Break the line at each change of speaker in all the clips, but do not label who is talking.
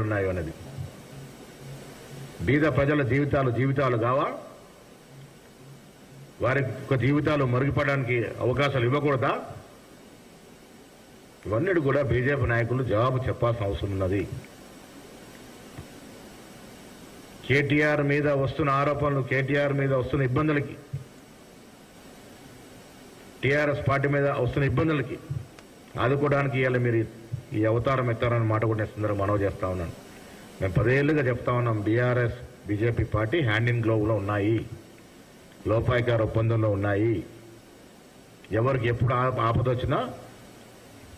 ఉన్నాయో అనేది బీద ప్రజల జీవితాలు కావా? వారి జీవితాలు మరుగుపడడానికి అవకాశాలు ఇవ్వకూడదా? ఇవన్నీ కూడా బీజేపీ నాయకులు జవాబు చెప్పాల్సిన అవసరం ఉన్నది. కేటీఆర్ మీద వస్తున్న ఆరోపణలు, కేటీఆర్ మీద వస్తున్న ఇబ్బందులకి, టీఆర్ఎస్ పార్టీ మీద వస్తున్న ఇబ్బందులకి ఆదుకోవడానికి ఇవాళ మీరు ఈ అవతారం ఎత్తారన్న మాట కూడా నేను సందర్భంగా మనవి చేస్తా ఉన్నాను. మేము 10 ఏళ్లుగా చెప్తా ఉన్నాం, BRS BJP party hand in గ్లోవ్లో ఉన్నాయి, లోపాయకార ఒప్పందంలో ఉన్నాయి. ఎవరికి ఎప్పుడు ఆపదొచ్చినా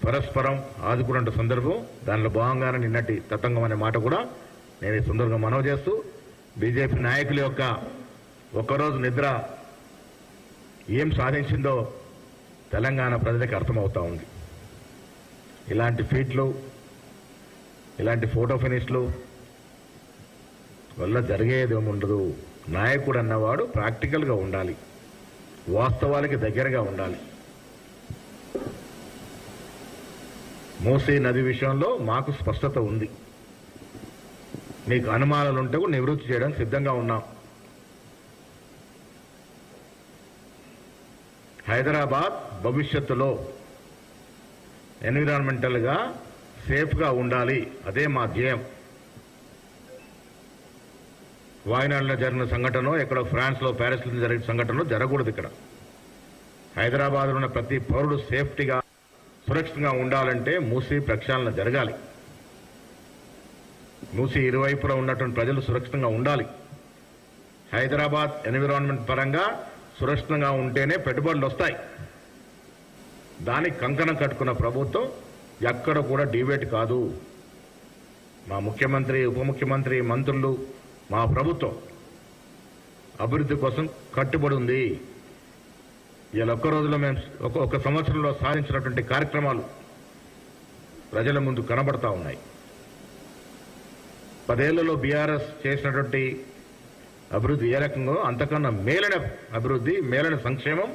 పరస్పరం ఆదుకునే సందర్భం, దానిలో భాగంగానే నిన్నటి తతంగం అనే మాట కూడా నేను ఈ సందర్భంగా మనవి చేస్తూ, బీజేపీ నాయకుల యొక్క ఒక్కరోజు నిద్ర ఏం సాధించిందో తెలంగాణ ప్రజలకు అర్థమవుతా ఉంది. ఇలాంటి ఫీట్లు, ఇలాంటి ఫోటో ఫినిష్లు వల్ల జరిగేది ఏముండదు. నాయకుడు అన్నవాడు ప్రాక్టికల్గా ఉండాలి, వాస్తవాలకి దగ్గరగా ఉండాలి. మూసీ నది విషయంలో మాకు స్పష్టత ఉంది. మీకు అనుమానాలు ఉంటే కూడా నివృత్తి చేయడానికి సిద్ధంగా ఉన్నాం. హైదరాబాద్ భవిష్యత్తులో ఎన్విరాన్మెంటల్గా సేఫ్గా ఉండాలి, అదే మా ధ్యేయం. వాయనాడులో జరిగిన సంఘటన, ఎక్కడో ఫ్రాన్స్లో ప్యారిస్లో జరిగిన సంఘటనలో జరగకూడదు. ఇక్కడ హైదరాబాద్లో ఉన్న ప్రతి పౌరుడు సేఫ్టీగా సురక్షితంగా ఉండాలంటే మూసీ ప్రక్షాళన జరగాలి. మూసీ ఇరువైపులా ఉన్నటువంటి ప్రజలు సురక్షితంగా ఉండాలి. హైదరాబాద్ ఎన్విరాన్మెంట్ పరంగా సురక్షితంగా ఉంటేనే పెట్టుబడులు వస్తాయి. దానికి కంకణం కట్టుకున్న ప్రభుత్వం ఎక్కడ కూడా డివేట్ కాదు. మా ముఖ్యమంత్రి, ఉప ముఖ్యమంత్రి, మంత్రులు, మా ప్రభుత్వం అభివృద్ధి కోసం కట్టుబడి ఉంది. ఇలా ఒక్క రోజులో మేము ఒక సంవత్సరంలో సాధించినటువంటి కార్యక్రమాలు ప్రజల ముందు కనబడతా ఉన్నాయి. 10 ఏళ్లలో బీఆర్ఎస్ చేసినటువంటి అభివృద్ధి ఏ రకంగా, అంతకన్నా మేలైన అభివృద్ధి, మేలైన సంక్షేమం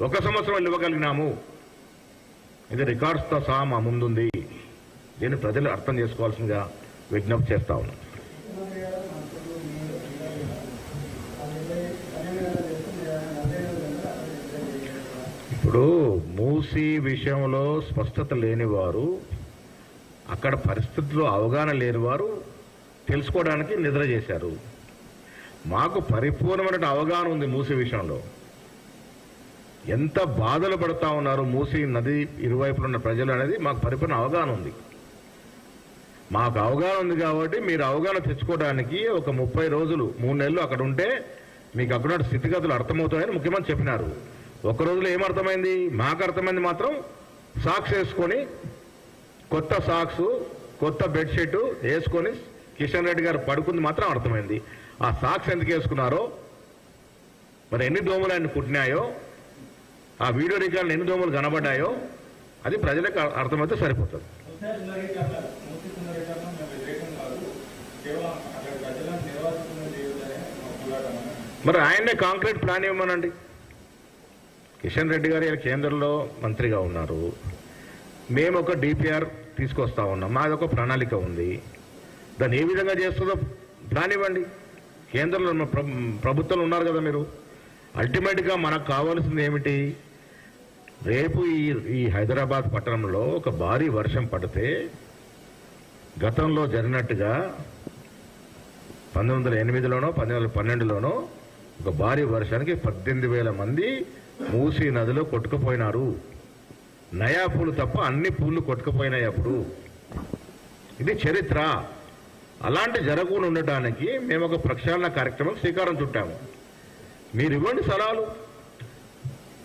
ఒక సంవత్సరం ఇవ్వగలిగినాము. ఇది రికార్డ్స్తో సహా మా ముందుంది. దీన్ని ప్రజలు అర్థం చేసుకోవాల్సిందిగా విజ్ఞప్తి చేస్తా ఉన్నాం. ఇప్పుడు మూసీ విషయంలో స్పష్టత లేనివారు, అక్కడ పరిస్థితుల్లో అవగాహన లేనివారు తెలుసుకోవడానికి నిద్ర చేశారు. మాకు పరిపూర్ణమైన అవగాహన ఉంది మూసీ విషయంలో. ఎంత బాధలు పడతా ఉన్నారు మూసీ నది ఇరువైపులు ఉన్న ప్రజలు అనేది మాకు పరిపూర్ణ అవగాహన ఉంది. మాకు అవగాహన ఉంది కాబట్టి మీరు అవగాహన తెచ్చుకోవడానికి ఒక 30 రోజులు, 3 నెలలు అక్కడ ఉంటే మీకు అక్కడ స్థితిగతులు అర్థమవుతాయని ముఖ్యమంత్రి చెప్పినారు. ఒక రోజులో ఏమర్థమైంది? మాకు అర్థమైంది మాత్రం సాక్స్ వేసుకొని, కొత్త సాక్స్, కొత్త బెడ్షీట్ వేసుకొని కిషన్ రెడ్డి గారు పడుకుంది మాత్రం అర్థమైంది. ఆ సాక్స్ ఎందుకు వేసుకున్నారో, మరి ఎన్ని దోమలు ఆయన కుట్టినాయో, ఆ వీడియో రికార్డులు ఎన్ని దోమలు కనబడ్డాయో అది ప్రజలకు అర్థమైతే సరిపోతుంది. మరి ఆయన్నే కాంక్రీట్ ప్లాన్ ఇవ్వమనండి. కిషన్ రెడ్డి గారు కేంద్రంలో మంత్రిగా ఉన్నారు. మేము ఒక డిపిఆర్ తీసుకొస్తా ఉన్నాం, మాది ఒక ప్రణాళిక ఉంది. దాన్ని ఏ విధంగా చేస్తుందో ప్లాన్ ఇవ్వండి. కేంద్రంలో ప్రభుత్వంలో ఉన్నారు కదా మీరు. అల్టిమేట్గా మనకు కావాల్సింది ఏమిటి? రేపు ఈ హైదరాబాద్ పట్టణంలో ఒక భారీ వర్షం పడితే గతంలో జరిగినట్టుగా 1908లోనో 1912లోనో ఒక భారీ వర్షానికి 18,000 మంది మూసీ నదిలో కొట్టుకుపోయినారు. నయా పూలు తప్ప అన్ని పూలు కొట్టుకుపోయినాయి అప్పుడు. ఇది చరిత్ర. అలాంటి జరగకుండా ఉండటానికి మేము ఒక ప్రక్షాళన కార్యక్రమం శ్రీకారం చుట్టాము. మీరు ఇవ్వండి సలహాలు.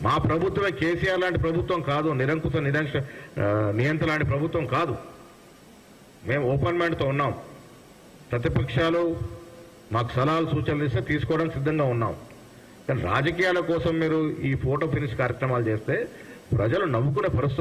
మా ప్రభుత్వమే కేసీఆర్ లాంటి ప్రభుత్వం కాదు, నిరంకుశ నియంత్రణ లాంటి ప్రభుత్వం కాదు. మేము ఓపెన్ మైండ్తో ఉన్నాం. ప్రతిపక్షాలు మాకు సలహాలు, సూచనలు ఇస్తే తీసుకోవడానికి సిద్ధంగా ఉన్నాం. కానీ రాజకీయాల కోసం మీరు ఈ ఫోటో ఫినిష్ కార్యక్రమాలు చేస్తే ప్రజలు నవ్వుకునే పరిస్థితి